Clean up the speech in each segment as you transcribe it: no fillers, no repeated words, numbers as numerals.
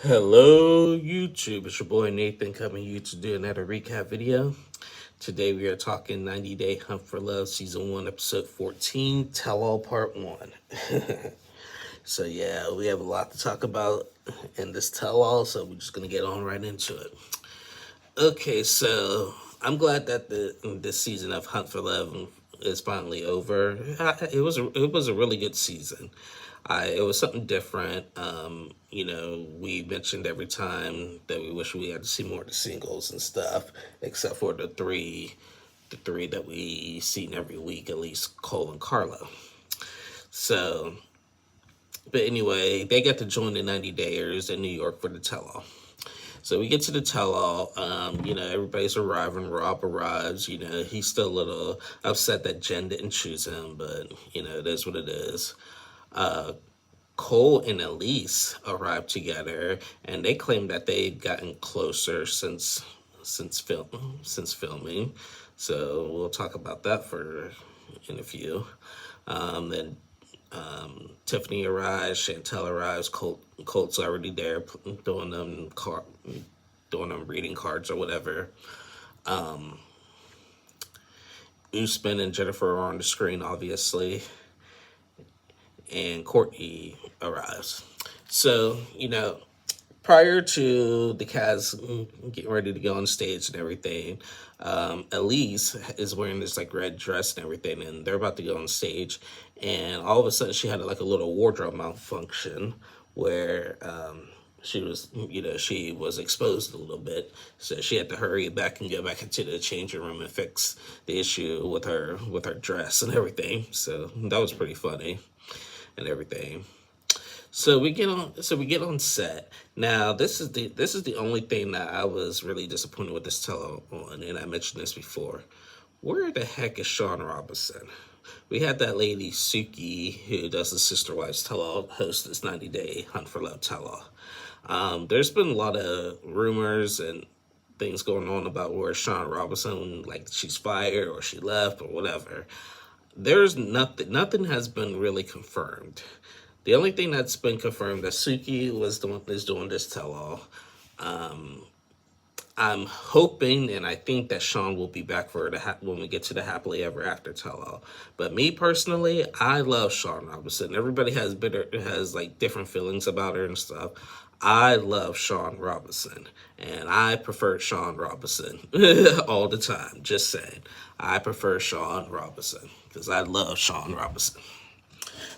Hello, YouTube. It's your boy Nathan coming to you to do another recap video. Today we are talking 90 Day Hunt for Love, Season 1, Episode 14, Tell All Part 1. So, yeah, we have a lot to talk about in this tell all, so we're just going to get on right into it. Okay, so I'm glad that this season of Hunt for Love is finally over. It was a really good season. It was something different. We mentioned every time that we wish we had to see more of the singles and stuff, except for the three that we seen every week, at least Cole and Carlo. So, but anyway, they got to join the 90 Dayers in New York for the tell-all. So we get to the tell-all. Everybody's arriving. Rob arrives. He's still a little upset that Jen didn't choose him, but it is what it is. Cole and Elise arrived together, and they claim that they've gotten closer since filming. So we'll talk about that in a few. Then Tiffany arrives, Chantel arrives, Colt's already there doing them reading cards or whatever. Usman and Jennifer are on the screen, obviously, and Courtney arrives. So, prior to the cast getting ready to go on stage and everything, Elise is wearing this like red dress and everything, and they're about to go on stage, and all of a sudden she had like a little wardrobe malfunction where she was exposed a little bit, so she had to hurry back and go back into the changing room and fix the issue with her dress and everything. So that was pretty funny and everything. So we get on set. Now this is the only thing that I was really disappointed with this tell on, and I mentioned this before. Where the heck is Sean Robinson? We had that lady Suki who does the Sister Wives tell all, host this 90 Day Hunt for Love tell all. There's been a lot of rumors and things going on about where Sean Robinson, like she's fired or she left or whatever. There's nothing has been really confirmed. The only thing that's been confirmed that Suki is doing this tell-all. I'm hoping and I think that Sean will be back for when we get to the happily ever after tell-all. But me personally, I love Sean Robinson. Everybody has like different feelings about her and stuff. I love Sean Robinson, and I prefer Sean Robinson all the time. Just saying, I prefer Sean Robinson because I love Sean Robinson.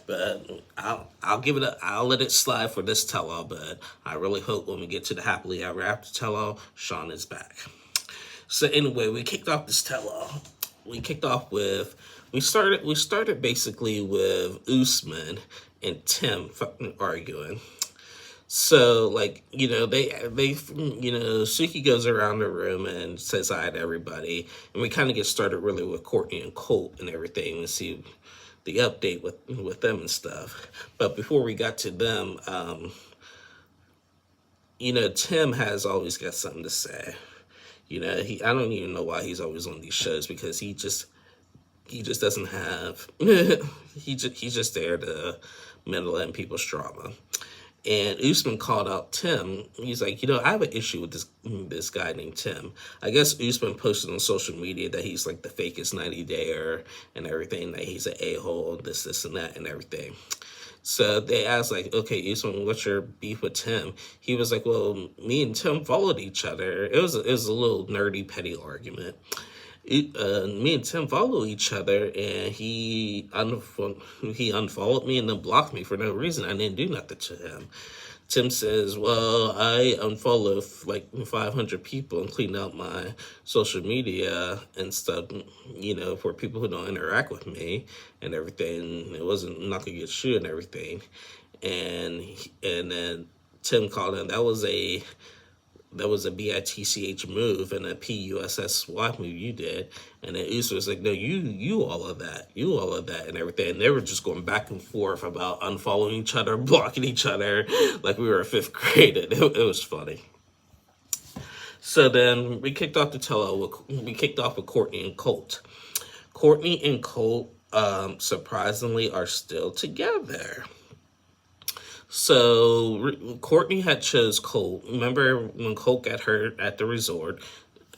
But I'll let it slide for this tell-all. But I really hope when we get to the happily ever after tell-all, Sean is back. So anyway, we kicked off this tell-all. We started basically with Usman and Tim arguing. So Suki goes around the room and says hi to everybody, and we kind of get started really with Courtney and Colt and everything, and see the update with them and stuff. But before we got to them, Tim has always got something to say. I don't even know why he's always on these shows, because he just doesn't have he's just there to meddle in people's drama. And Usman called out Tim. He's like, I have an issue with this guy named Tim. I guess Usman posted on social media that he's like the fakest 90-dayer and everything, that he's an a-hole, this, and that, and everything. So they asked, like, okay, Usman, what's your beef with Tim? He was like, well, me and Tim followed each other. It was a little nerdy, petty argument. Me and Tim follow each other, and he unfollowed me and then blocked me for no reason. I didn't do nothing to him. Tim says, well, I unfollowed like 500 people and cleaned out my social media and stuff, for people who don't interact with me and everything. It wasn't not gonna get you and everything. And then Tim called him. That was a BITCH move and a PUSS swap move you did. And then Uso was like, no, you all of that, and everything. And they were just going back and forth about unfollowing each other, blocking each other, like we were in fifth grade. It was funny. So then we kicked off the tell-all. We kicked off with Courtney and Colt. Courtney and Colt, surprisingly, are still together. So Courtney had chose Colt. Remember when Colt got hurt at the resort?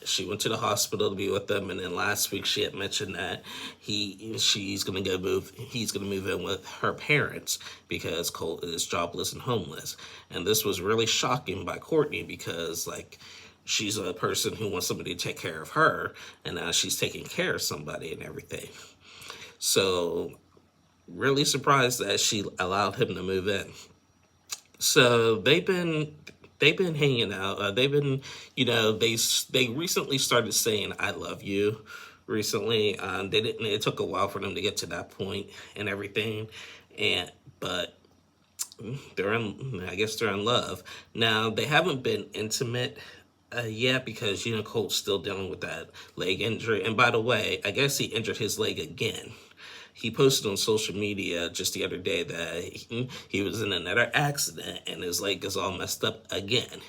She went to the hospital to be with them, and then last week she had mentioned that he's gonna move in with her parents because Colt is jobless and homeless. And this was really shocking by Courtney because like she's a person who wants somebody to take care of her, and now she's taking care of somebody and everything. So really surprised that she allowed him to move in. So they've been hanging out. They've been, they recently started saying "I love you." Recently, they didn't. It took a while for them to get to that point and everything, but they're in. I guess they're in love now. They haven't been intimate yet because Colt's still dealing with that leg injury. And by the way, I guess he injured his leg again. He posted on social media just the other day that he was in another accident and his leg is all messed up again.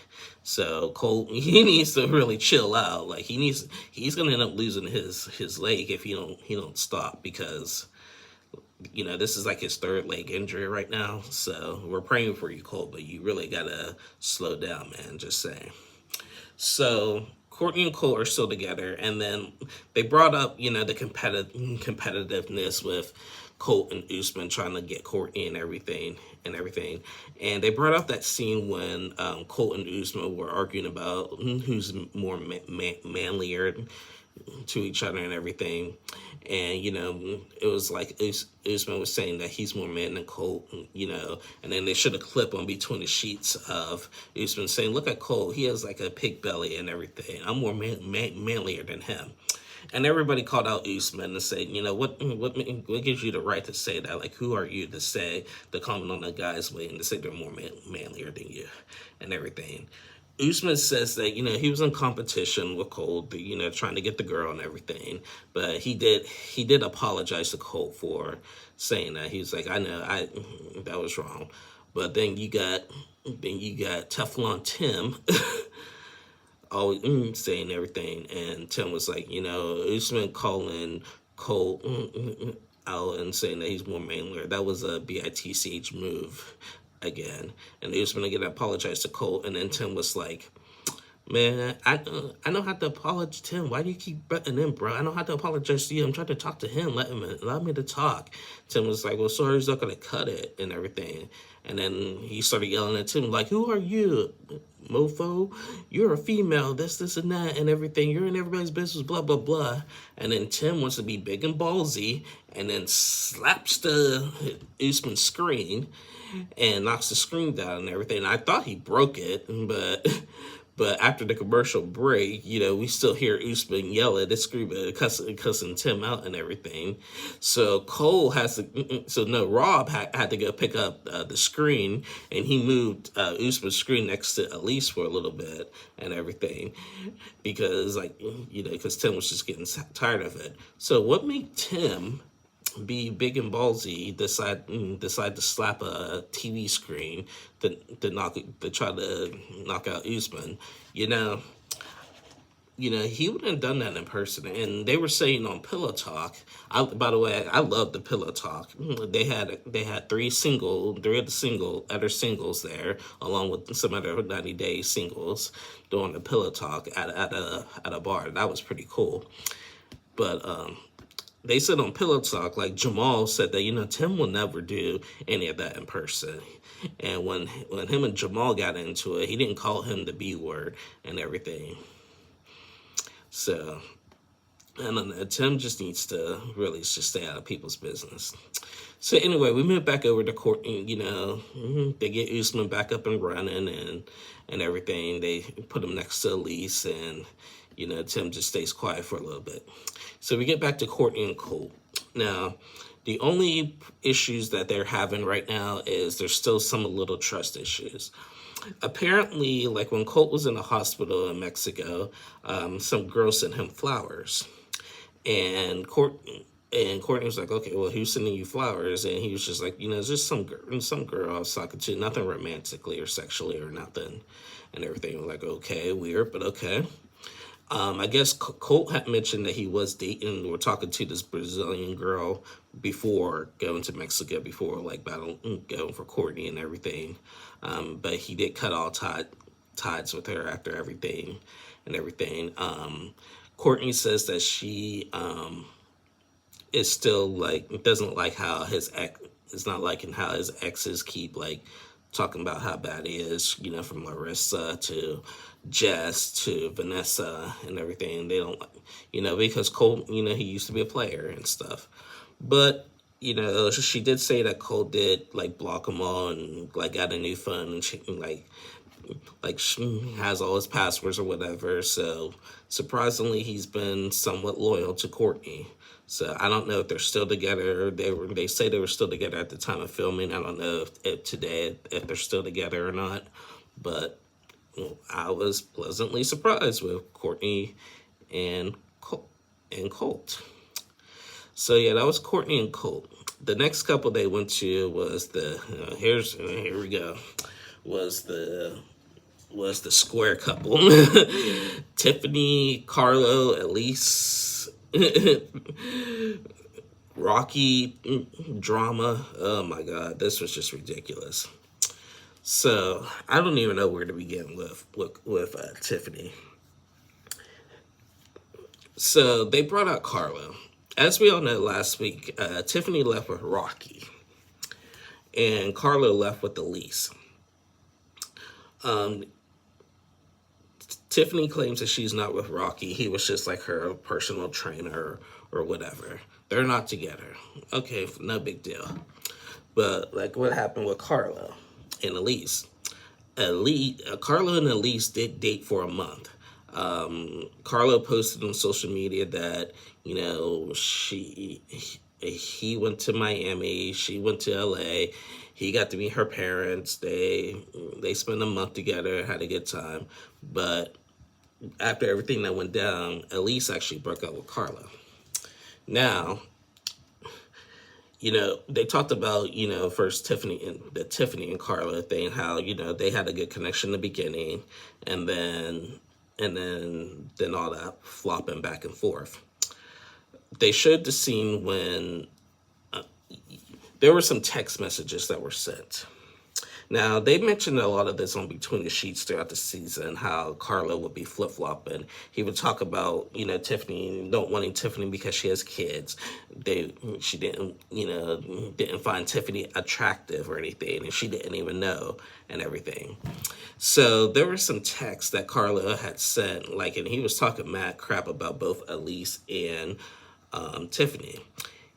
So Colt, he needs to really chill out. Like he's gonna end up losing his leg if he don't stop, because this is like his third leg injury right now. So we're praying for you, Colt, but you really gotta slow down, man. Just saying. So Courtney and Cole are still together, and then they brought up, the competitiveness with Colt and Usman trying to get Courtney and everything. And they brought up that scene when Colt and Usman were arguing about who's more manlier to each other and everything. And, it was like Usman was saying that he's more man than Colt, and then they showed a clip on Between the Sheets of Usman saying, look at Colt, he has like a pig belly and everything. I'm more manlier than him. And everybody called out Usman and said, what gives you the right to say that? Like, who are you to comment on a guy's weight and to say they're more manlier than you and everything? Usman says that, he was in competition with Colt, trying to get the girl and everything. But he did apologize to Colt for saying that. He was like, I know, that was wrong. But then you got Teflon Tim always saying everything. And Tim was like, Usman calling Colt out and saying that he's more manlier. That was a BITCH move again. And Usman again apologized to Colt, and then Tim was like, man, I don't have to apologize to him. Why do you keep butting in, bro? I don't have to apologize to you. I'm trying to talk to him. Allow me to talk. Tim was like, well, sorry, he's not going to cut it and everything. And then he started yelling at Tim, like, who are you, mofo? You're a female, this, and that, and everything. You're in everybody's business, blah, blah, blah. And then Tim wants to be big and ballsy and then slaps the Usman screen and knocks the screen down and everything. I thought he broke it, but after the commercial break, we still hear Usman yell at the screen, cussing Tim out and everything. So Rob had to go pick up the screen, and he moved Usman's screen next to Elise for a little bit and everything, because because Tim was just getting tired of it. So what made Tim be big and ballsy, decide to slap a TV screen to try to knock out Usman? He wouldn't have done that in person. And they were saying on Pillow Talk, by the way, I love the Pillow Talk. They had three of the other singles there, along with some other 90 Day singles, doing the Pillow Talk at a bar. That was pretty cool. But they said on Pillow Talk, like Jamal said that, Tim will never do any of that in person. And when him and Jamal got into it, he didn't call him the B word and everything. So, I don't know, Tim just needs to really just stay out of people's business. So anyway, we move back over to Courtney, they get Usman back up and running and everything. They put him next to Elise, and Tim just stays quiet for a little bit. So we get back to Courtney and Colt. Now, the only issues that they're having right now is there's still some little trust issues. Apparently, like when Colt was in the hospital in Mexico, some girl sent him flowers. And Courtney was like, okay, well, who's sending you flowers? And he was just like, it's just some girl I was talking to, nothing romantically or sexually or nothing and everything. We're like, okay, weird, but okay. I guess Colt had mentioned that he was dating or talking to this Brazilian girl before going to Mexico, before like going for Courtney and everything. But he did cut all ties with her after everything and everything. Courtney says that she is still like doesn't like how his ex is not liking how his exes keep like talking about how bad he is, from Larissa to Jess to Vanessa and everything. They don't, because Cole, he used to be a player and stuff. But, she did say that Cole did like block them all and like got a new phone and she she has all his passwords or whatever. So surprisingly, he's been somewhat loyal to Courtney. So I don't know if they're still together. They say they were still together at the time of filming. I don't know if today if they're still together or not. But I was pleasantly surprised with Courtney and Colt. So yeah, that was Courtney and Colt. The next couple they went to was here we go, was the square couple. Tiffany, Carlo, Elise, Rocky drama. Oh my God, this was just ridiculous. So I don't even know where to begin with Tiffany. So they brought out Carlo. As we all know, last week, Tiffany left with Rocky, and Carlo left with Elise. Tiffany claims that she's not with Rocky. He was just like her personal trainer or whatever. They're not together. Okay, no big deal. But like what happened with Carlo and Elise? Carlo and Elise did date for a month. Carlo posted on social media that, he went to Miami, she went to LA, he got to meet her parents, they spent a month together, had a good time. But after everything that went down, Elise actually broke up with Carlo. Now, they talked about, first Tiffany and Carla thing, how, they had a good connection in the beginning, and then all that flopping back and forth. They showed the scene when there were some text messages that were sent. Now, they mentioned a lot of this on Between the Sheets throughout the season, how Carlo would be flip-flopping. He would talk about, Tiffany, don't wanting Tiffany because she has kids. She didn't find Tiffany attractive or anything, and she didn't even know and everything. So there were some texts that Carlo had sent, and he was talking mad crap about both Elise and Tiffany.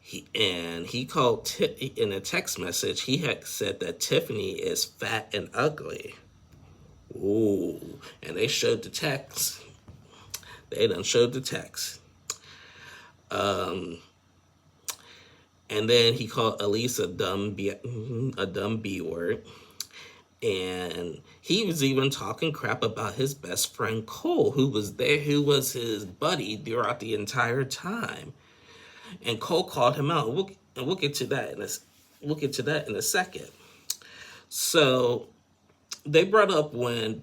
He called in a text message, he had said that Tiffany is fat and ugly. Ooh, and they showed the text. They done showed the text. And then he called Elise a dumb B word. And he was even talking crap about his best friend Cole, who was there, who was his buddy throughout the entire time. And Cole called him out. We'll get to that in a second. So they brought up when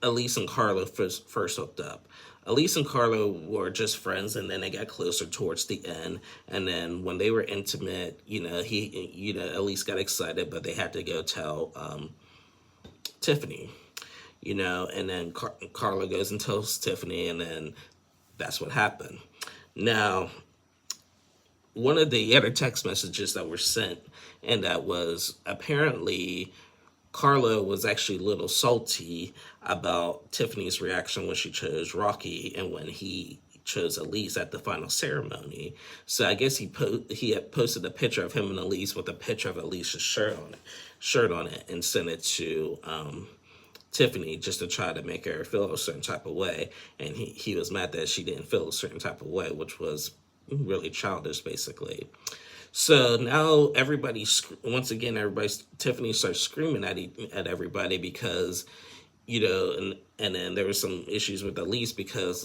Elise and Carlo first hooked up. Elise and Carlo were just friends, and then they got closer towards the end. And then when they were intimate, Elise got excited, but they had to go tell Tiffany, and then Carlo goes and tells Tiffany, and then that's what happened. Now, one of the other text messages that were sent, and that was apparently Carlo was actually a little salty about Tiffany's reaction when she chose Rocky and when he chose Elise at the final ceremony. So I guess he had posted a picture of him and Elise with a picture of Elise's shirt on it and sent it to Tiffany just to try to make her feel a certain type of way. And he was mad that she didn't feel a certain type of way, which was really childish, basically. So now Tiffany starts screaming at everybody because, and then there were some issues with Elise because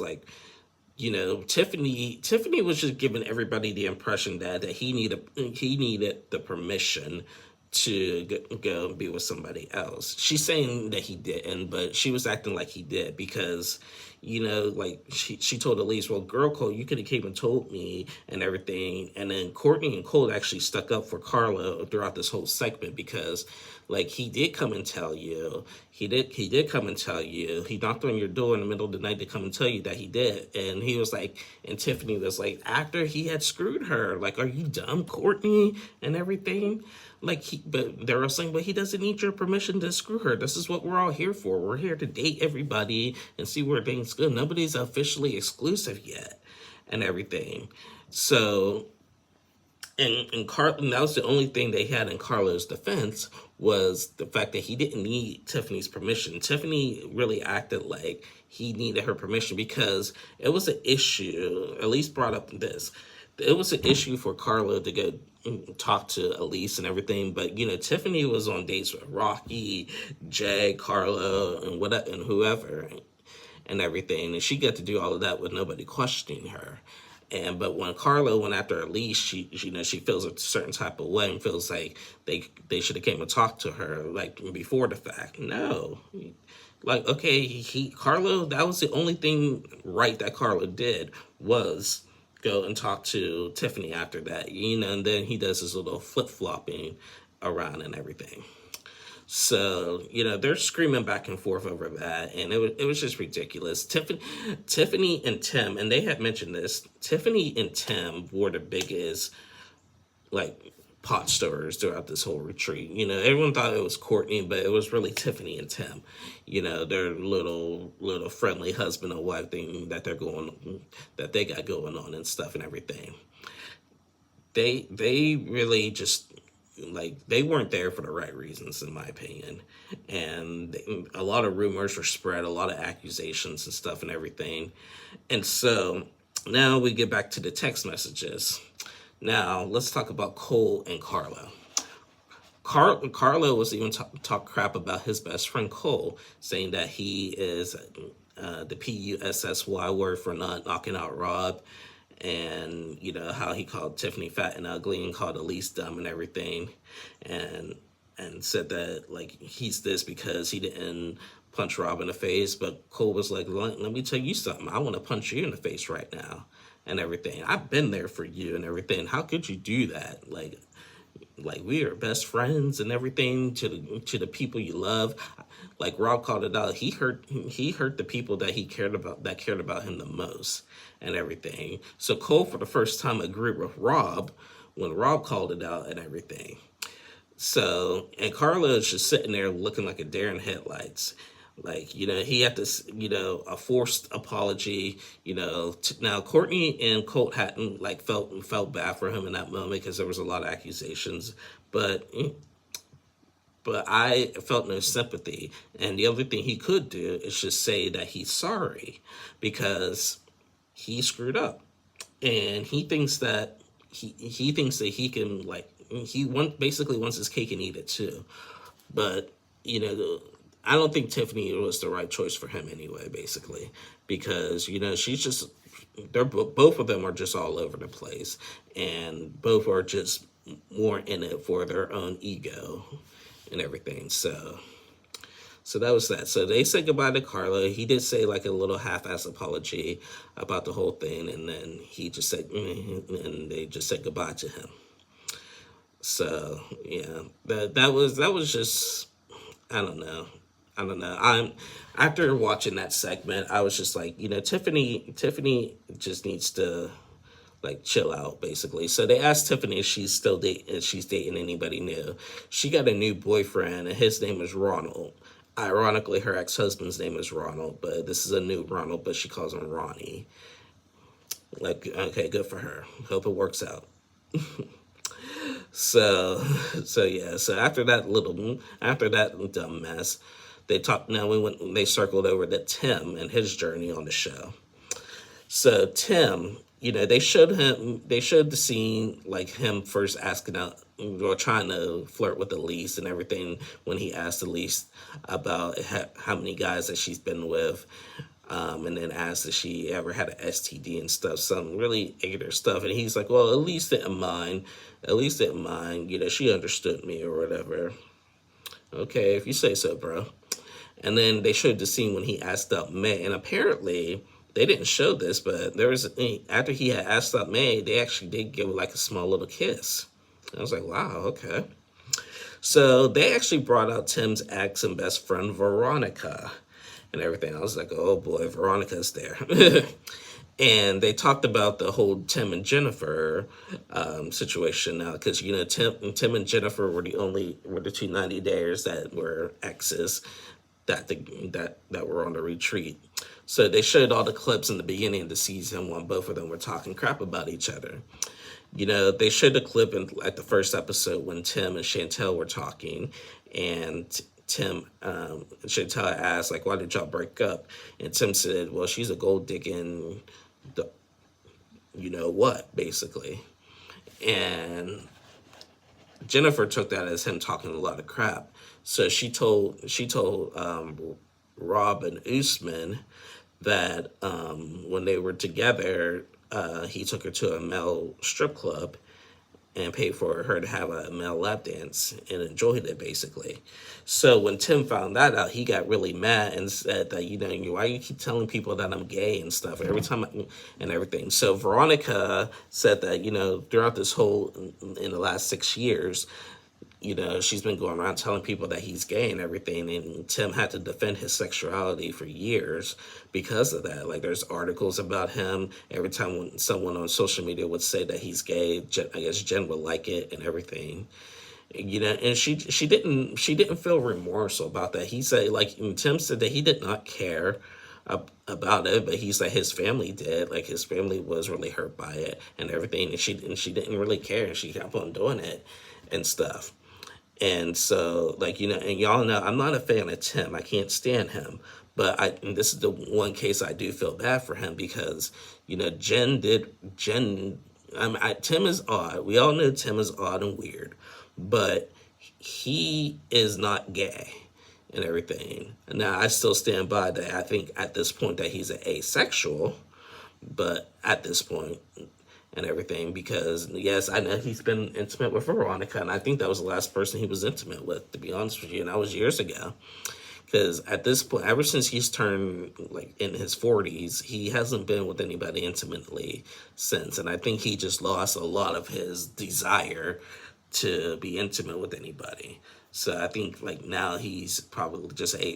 Tiffany was just giving everybody the impression that he needed the permission to go and be with somebody else. She's saying that he didn't, but she was acting like he did because, you know, like she told Elise, well, girl code, you could have came and told me and everything. And then Courtney and Cole actually stuck up for Carla throughout this whole segment because, like, he did come and tell you. He did come and tell you. He knocked on your door in the middle of the night to come and tell you that he did. And he was like, and Tiffany was like, after he had screwed her, like, are you dumb, Courtney, and everything? Like, but they were saying, but he doesn't need your permission to screw her. This is what we're all here for. We're here to date everybody and see where things go. Nobody's officially exclusive yet, and everything. So, and that was the only thing they had in Carlo's defense was the fact that he didn't need Tiffany's permission. Tiffany really acted like he needed her permission because it was an issue. Elise brought up this. It was an issue for Carlo to go talk to Elise and everything, but you know, Tiffany was on dates with Rocky, Jay, Carlo, and whatever, and whoever, and everything, and she got to do all of that with nobody questioning her. And but when Carlo went after Elise, she you know, she feels a certain type of way and feels like they should have came and talked to her like before the fact. No, like, okay, Carlo, that was the only thing right that Carlo did was go and talk to Tiffany after that, you know, and then he does his little flip-flopping around and everything. So, you know, they're screaming back and forth over that, and it was just ridiculous. Tiffany and Tim, and they had mentioned this, Tiffany and Tim were the biggest, like, pot stirrers throughout this whole retreat. You know, everyone thought it was Courtney, but it was really Tiffany and Tim. You know, their little friendly husband and wife thing that they got going on and stuff and everything. They really just, like, they weren't there for the right reasons, in my opinion. And a lot of rumors were spread, a lot of accusations and stuff and everything. And so now we get back to the text messages. Now, let's talk about Cole and Carlo. Carlo was even talk crap about his best friend Cole, saying that he is the PUSSY word for not knocking out Rob, and you know how he called Tiffany fat and ugly and called Elise dumb and everything, and said that like he's this because he didn't punch Rob in the face. But Cole was like, let me tell you something. I want to punch you in the face right now and everything. I've been there for you and everything. How could you do that? Like we are best friends and everything to the people you love. Like Rob called it out. He hurt the people that he cared about him the most and everything. So Cole for the first time agreed with Rob when Rob called it out and everything. So, and Carla is just sitting there looking like a deer in headlights. Like, you know, he had this, you know, a forced apology, you know. Now, Courtney and Colt hadn't, like, felt bad for him in that moment because there was a lot of accusations. But I felt no sympathy. And the other thing he could do is just say that he's sorry because he screwed up. And he thinks that he can, like, basically wants his cake and eat it too. But, you know, I don't think Tiffany was the right choice for him anyway, basically, because, you know, both of them are just all over the place, and both are just more in it for their own ego and everything. So that was that. So they said goodbye to Carla. He did say like a little half-ass apology about the whole thing, and then he just said, and they just said goodbye to him. So yeah, that was just, I don't know. After watching that segment, I was just like, you know, Tiffany just needs to like chill out, basically. So they asked Tiffany if she's dating anybody new. She got a new boyfriend, and his name is Ronald. Ironically, her ex-husband's name is Ronald, but this is a new Ronald, but she calls him Ronnie. Like, okay, good for her. Hope it works out. So yeah. So after that dumb mess, they talked. Now they circled over to Tim and his journey on the show. So Tim, you know, they showed the scene like him first asking out or trying to flirt with Elise and everything when he asked Elise about how many guys that she's been with. And then asked if she ever had an STD and stuff, some really ignorant stuff. And he's like, well, Elise didn't mind. You know, she understood me or whatever. Okay, if you say so, bro. And then they showed the scene when he asked out May, and apparently they didn't show this, but there was after he had asked out May, they actually did give like a small little kiss. I was like, wow, okay. So they actually brought out Tim's ex and best friend Veronica and everything. I was like, oh boy, Veronica's there. And they talked about the whole Tim and Jennifer situation now, because Tim and Jennifer were the two 90 days that were exes that were on the retreat. So they showed all the clips in the beginning of the season when both of them were talking crap about each other. They showed a clip at the first episode when Tim and Chantel were talking, and Chantel asked, like, why did y'all break up? And Tim said, well, she's a gold digging, what, basically. And Jennifer took that as him talking a lot of crap. So she told Rob and Usman that when they were together, he took her to a male strip club and paid for her to have a male lap dance and enjoyed it, basically. So when Tim found that out, he got really mad and said that, why you keep telling people that I'm gay and stuff every time and everything. So Veronica said that, throughout this in the last 6 years, she's been going around telling people that he's gay and everything, and Tim had to defend his sexuality for years because of that. Like, there's articles about him. Every time when someone on social media would say that he's gay, I guess Jen would like it and everything. And she didn't feel remorse about that. He said, Tim said that he did not care about it, but he said his family did. Like, his family was really hurt by it and everything, and she didn't really care, and she kept on doing it and stuff. And so, and y'all know, I'm not a fan of Tim. I can't stand him. But this is the one case I do feel bad for him because, Tim is odd. We all know Tim is odd and weird, but he is not gay and everything. Now, I still stand by that. I think at this point that he's an asexual, but at this point, and everything, because yes, I know he's been intimate with Veronica, and I think that was the last person he was intimate with, to be honest with you, and that was years ago. Because at this point, ever since he's turned in his 40s, he hasn't been with anybody intimately since, and I think he just lost a lot of his desire to be intimate with anybody. So I think now he's probably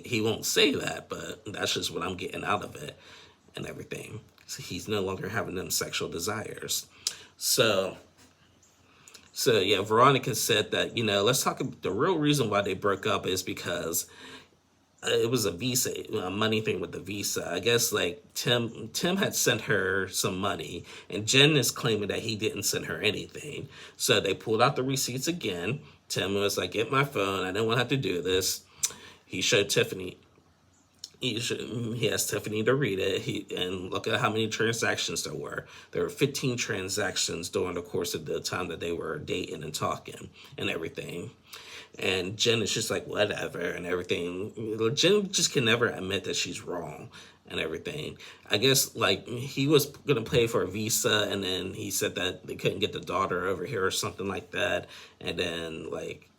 he won't say that, but that's just what I'm getting out of it and everything. So he's no longer having them sexual desires. So yeah, Veronica said that, let's talk about the real reason why they broke up is because it was a money thing with the visa. I guess Tim had sent her some money, and Jen is claiming that he didn't send her anything. So they pulled out the receipts again. Tim was like, get my phone. I didn't want to have to do this. He showed Tiffany. He asked Tiffany to read it and look at how many transactions there were. There were 15 transactions during the course of the time that they were dating and talking and everything. And Jen is just like, whatever and everything. Jen just can never admit that she's wrong and everything. I guess he was going to pay for a visa, and then he said that they couldn't get the daughter over here or something like that. And then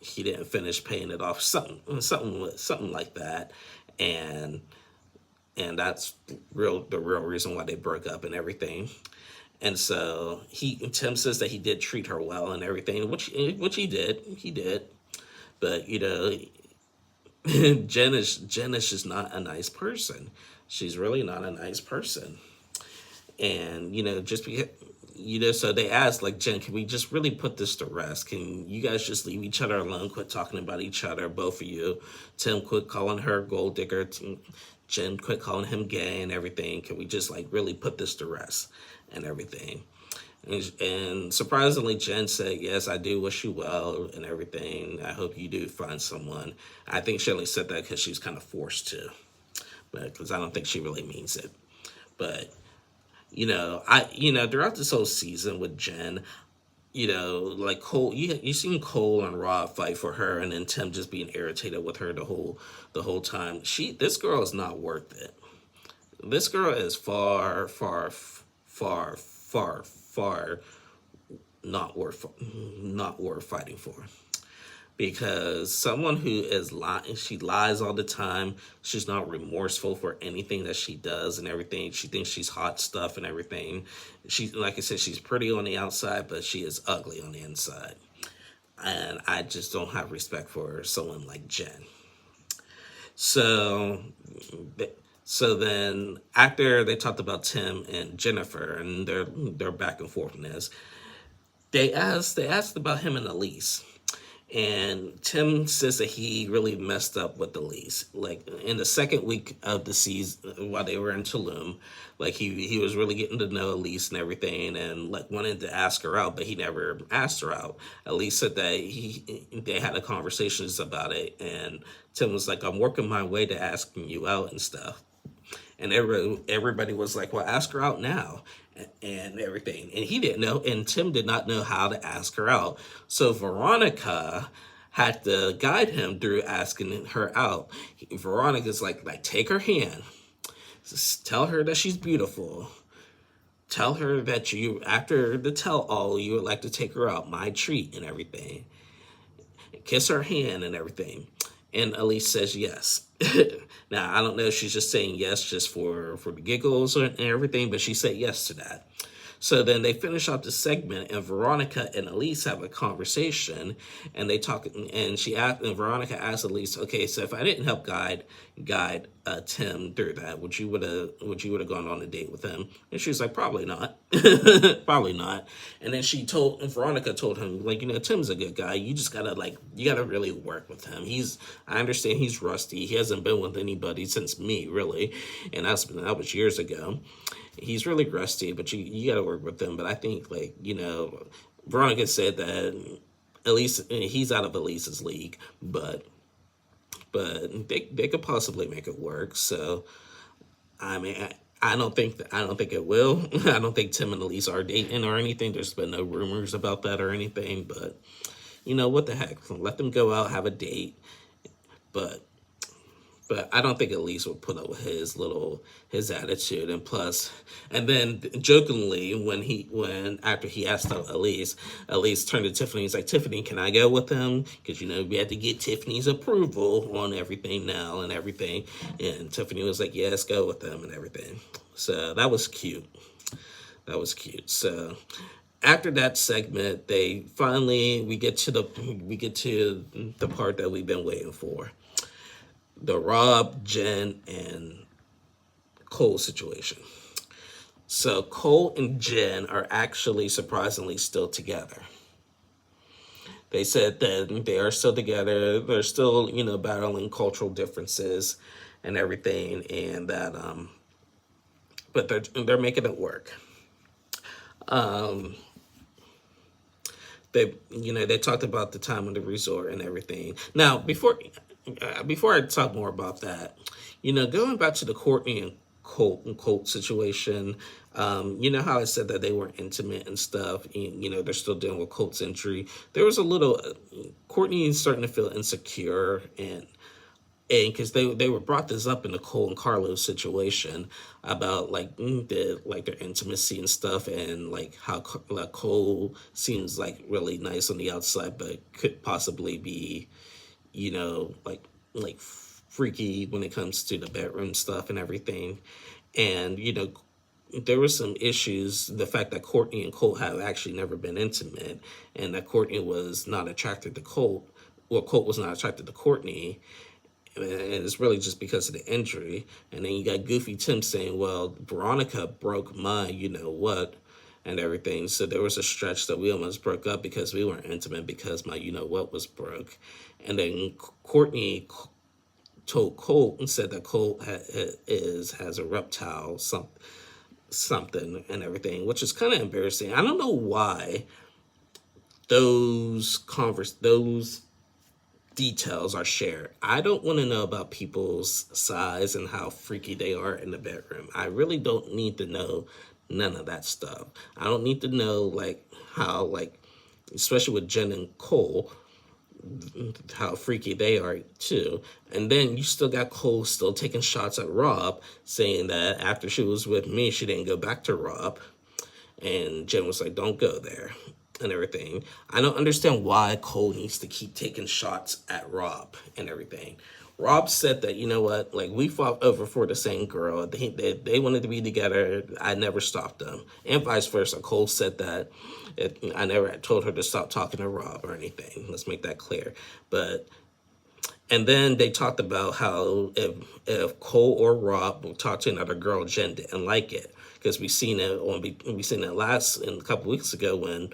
he didn't finish paying it off, something like that. And that's the real reason why they broke up and everything. And so Tim says that he did treat her well and everything, which he did. But Jen is just not a nice person. She's really not a nice person. And just because so they asked, Jen, can we just really put this to rest? Can you guys just leave each other alone? Quit talking about each other, both of you. Tim, quit calling her gold digger. Jen, quit calling him gay and everything. Can we just really put this to rest and everything? And surprisingly, Jen said, yes, I do wish you well and everything. I hope you do find someone. I think she only said that because she was kind of forced to, because I don't think she really means it. But throughout this whole season with Jen, Cole, you seen Cole and Rob fight for her, and then Tim just being irritated with her the whole time. This girl is not worth it. This girl is far not worth fighting for. because someone who is lying, she lies all the time. She's not remorseful for anything that she does and everything. She thinks she's hot stuff and everything. She, like I said, she's pretty on the outside, but she is ugly on the inside. And I just don't have respect for someone like Jen. So, so then after they talked about Tim and Jennifer and their back and forth in this, they asked about him and Elise. And Tim says that he really messed up with Elise. Like in the second week of the season, while they were in Tulum, like he was really getting to know Elise and everything, and like wanted to ask her out, but he never asked her out. Elise said that they had a conversations about it, and Tim was like, "I'm working my way to asking you out and stuff." And everybody was like, "Well, ask her out now," and everything. And he didn't know, and Tim did not know how to ask her out. So Veronica had to guide him through asking her out. Veronica's like take her hand, just tell her that she's beautiful. Tell her that you, after the tell all, you would like to take her out, my treat and everything. Kiss her hand and everything. And Elise says yes. Now, I don't know if she's just saying yes just for the giggles and everything, but she said yes to that. So then they finish up the segment, and Veronica and Elise have a conversation, and they talk. And Veronica asks Elise, "Okay, so if I didn't help guide Tim through that, would you would have gone on a date with him?" And she was like, "Probably not, probably not." And then Veronica told him, like, Tim's a good guy. You just gotta you gotta really work with him. I understand he's rusty. He hasn't been with anybody since me, really, and that was years ago. He's really rusty, but you got to work with him. But I think, Veronica said that he's out of Elise's league, but they could possibly make it work. So, I mean, I don't think it will. I don't think Tim and Elise are dating or anything. There's been no rumors about that or anything. But what the heck? Let them go out, have a date. But I don't think Elise would put up with his attitude. And then jokingly, when after he asked out Elise turned to Tiffany. He's like, "Tiffany, can I go with him? Because we had to get Tiffany's approval on everything now and everything." And Tiffany was like, "Yes, go with them and everything." So that was cute. So after that segment, we get to the part that we've been waiting for. The Rob, Jen, and Cole situation. So Cole and Jen are actually surprisingly still together. They said that they are still together. They're still, battling cultural differences and everything, and that but they're making it work. They talked about the time on the resort and everything. Now, before I talk more about that, going back to the Courtney and Colt situation, how I said that they weren't intimate and stuff, and, they're still dealing with Colt's injury. There was a little, Courtney is starting to feel insecure, and because they were brought this up in the Cole and Carlos situation about their intimacy and stuff, and how Cole seems really nice on the outside, but could possibly be, freaky when it comes to the bedroom stuff and everything. And there were some issues, the fact that Courtney and Colt have actually never been intimate, and that Courtney was not attracted to Colt, or Colt was not attracted to Courtney. And it's really just because of the injury. And then you got Goofy Tim saying, "Well, Veronica broke my what and everything." So there was a stretch that we almost broke up because we weren't intimate because my what was broke. And then Courtney told Colt and said that Colt has a reptile something and everything, which is kind of embarrassing. I don't know why those details are shared. I don't want to know about people's size and how freaky they are in the bedroom. I really don't need to know none of that stuff. I don't need to know how especially with Jen and Cole, how freaky they are too. And then you still got Cole still taking shots at Rob, saying that after she was with me, she didn't go back to Rob. And Jen was like, "Don't go there." and everything. I don't understand why Cole needs to keep taking shots at Rob and everything. Rob said that, you know what, like, we fought over for the same girl. They wanted to be together. I never stopped them. And vice versa. Cole said that I never told her to stop talking to Rob or anything. Let's make that clear. But and then they talked about how if Cole or Rob would talk to another girl, Jen didn't like it, because we seen it last in a couple weeks ago when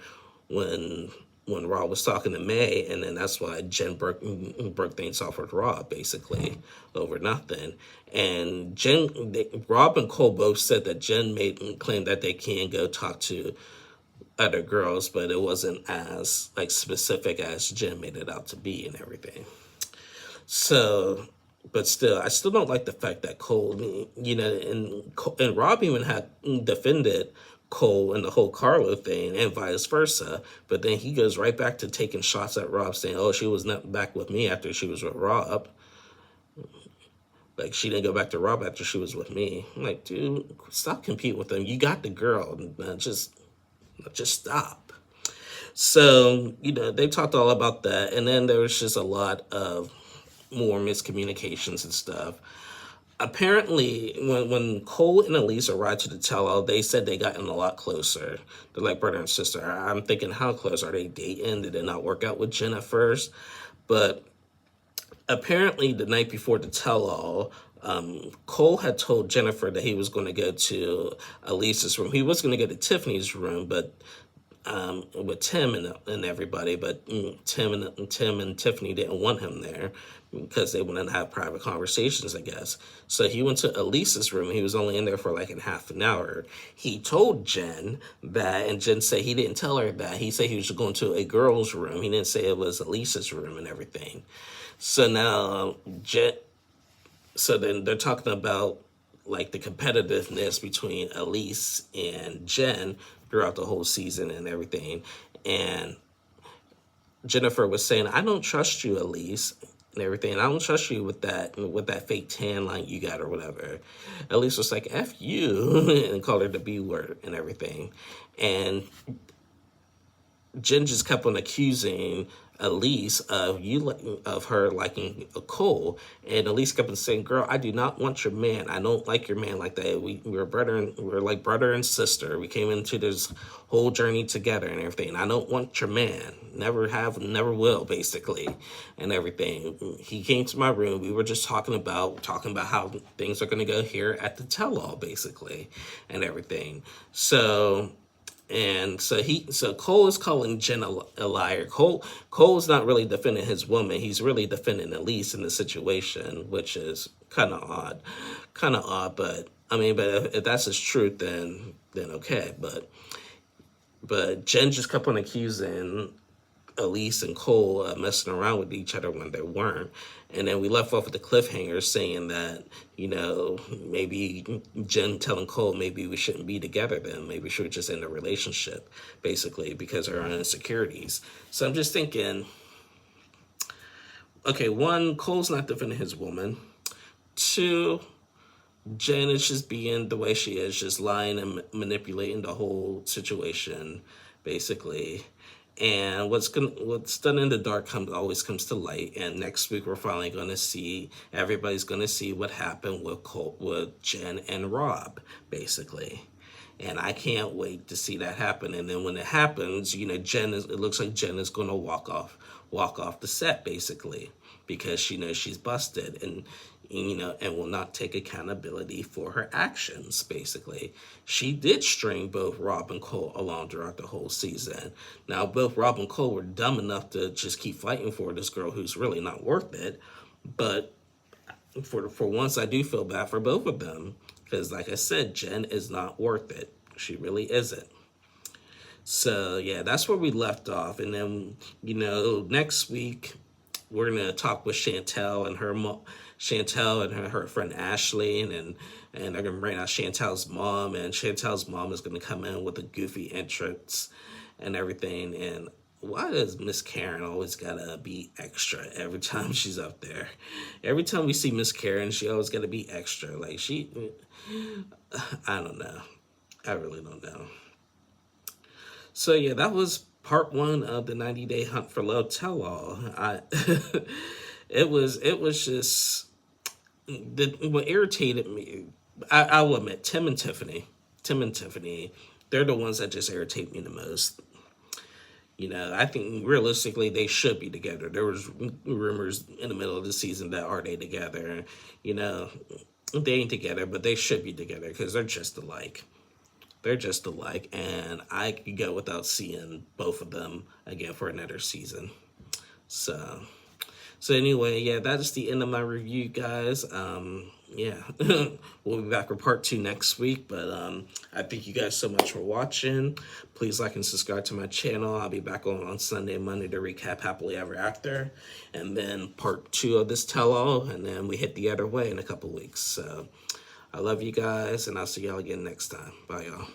when Rob was talking to May, and then that's why Jen broke things off with Rob basically over nothing. And Rob and Cole both said that Jen made claim that they can go talk to other girls, but it wasn't as like specific as Jen made it out to be and everything. So, but still, I still don't like the fact that Cole, and Rob even had defended Cole and the whole Carlo thing and vice versa. But then he goes right back to taking shots at Rob, saying, "Oh, she was not back with me after she was with Rob. Like, she didn't go back to Rob after she was with me." I'm like, dude, stop competing with them. You got the girl. Just stop. So, they talked all about that. And then there was just a lot of more miscommunications and stuff. Apparently, when Cole and Elise arrived to the tell-all, they said they gotten a lot closer. They're like brother and sister. I'm thinking, how close are they dating? Did it not work out with Jen at first? But apparently, the night before the tell-all, Cole had told Jennifer that he was going to go to Elise's room. He was going to go to Tiffany's room, but with Tim and everybody, but Tim and Tiffany didn't want him there because they wanted to have private conversations, I guess. So he went to Elise's room. He was only in there for like a half an hour. He told Jen that, and Jen said he didn't tell her that. He said he was going to a girl's room. He didn't say it was Elise's room and everything. So now so then they're talking about like the competitiveness between Elise and Jen throughout the whole season and everything. And Jennifer was saying, "I don't trust you, Elise," and everything. "I don't trust you with that fake tan line you got or whatever." Elise was like, "F you," and called her the B word and everything. And Jen just kept on accusing Elise of her liking a Cole, and Elise kept on saying, "Girl, I do not want your man. I don't like your man like that. We're like brother and sister. We came into this whole journey together and everything. I don't want your man. Never have, never will, basically, and everything." He came to my room. We were just talking about how things are going to go here at the tell-all, basically, and everything. So Cole is calling Jen a liar. Cole is not really defending his woman. He's really defending Elise in the situation, which is kind of odd. But I mean, but if that's his truth, then okay. But Jen just kept on accusing Elise and Cole messing around with each other when they weren't. And then we left off with the cliffhanger saying that, maybe Jen telling Cole maybe we shouldn't be together then. Maybe we should just end the relationship, basically, because of her insecurities. So I'm just thinking, okay, one, Cole's not defending his woman. Two, Jen is just being the way she is, just lying and manipulating the whole situation, basically. And what's done in the dark always comes to light. And next week we're finally going to see, everybody's going to see what happened with Jen and Rob, basically. And I can't wait to see that happen. And then when it happens, it looks like Jen is going to walk off the set, basically, because she knows she's busted and will not take accountability for her actions, basically. She did string both Rob and Cole along throughout the whole season. Now, both Rob and Cole were dumb enough to just keep fighting for this girl who's really not worth it. But for once, I do feel bad for both of them. Because, like I said, Jen is not worth it. She really isn't. So, yeah, that's where we left off. And then, next week, we're going to talk with Chantel and her friend Ashley, and they're going to bring out Chantel's mom. And Chantel's mom is going to come in with a goofy entrance and everything. And why does Miss Karen always gotta be extra every time she's up there? Every time we see Miss Karen, she always gotta be extra. Like I don't know. I really don't know. So yeah, that was part one of the 90-day Hunt for Love tell-all. It was just what irritated me. I will admit, Tim and Tiffany, they're the ones that just irritate me the most. You know, I think realistically they should be together. There was rumors in the middle of the season that are they together? You know, they ain't together, but they should be together because they're just alike. They're just alike, and I could go without seeing both of them again for another season. So anyway, yeah, that is the end of my review, guys. Yeah, we'll be back with part 2 next week, but I thank you guys so much for watching. Please like and subscribe to my channel. I'll be back on Sunday and Monday to recap Happily Ever After, and then part 2 of this tell-all, and then we hit the other way in a couple weeks. So I love you guys, and I'll see y'all again next time. Bye, y'all.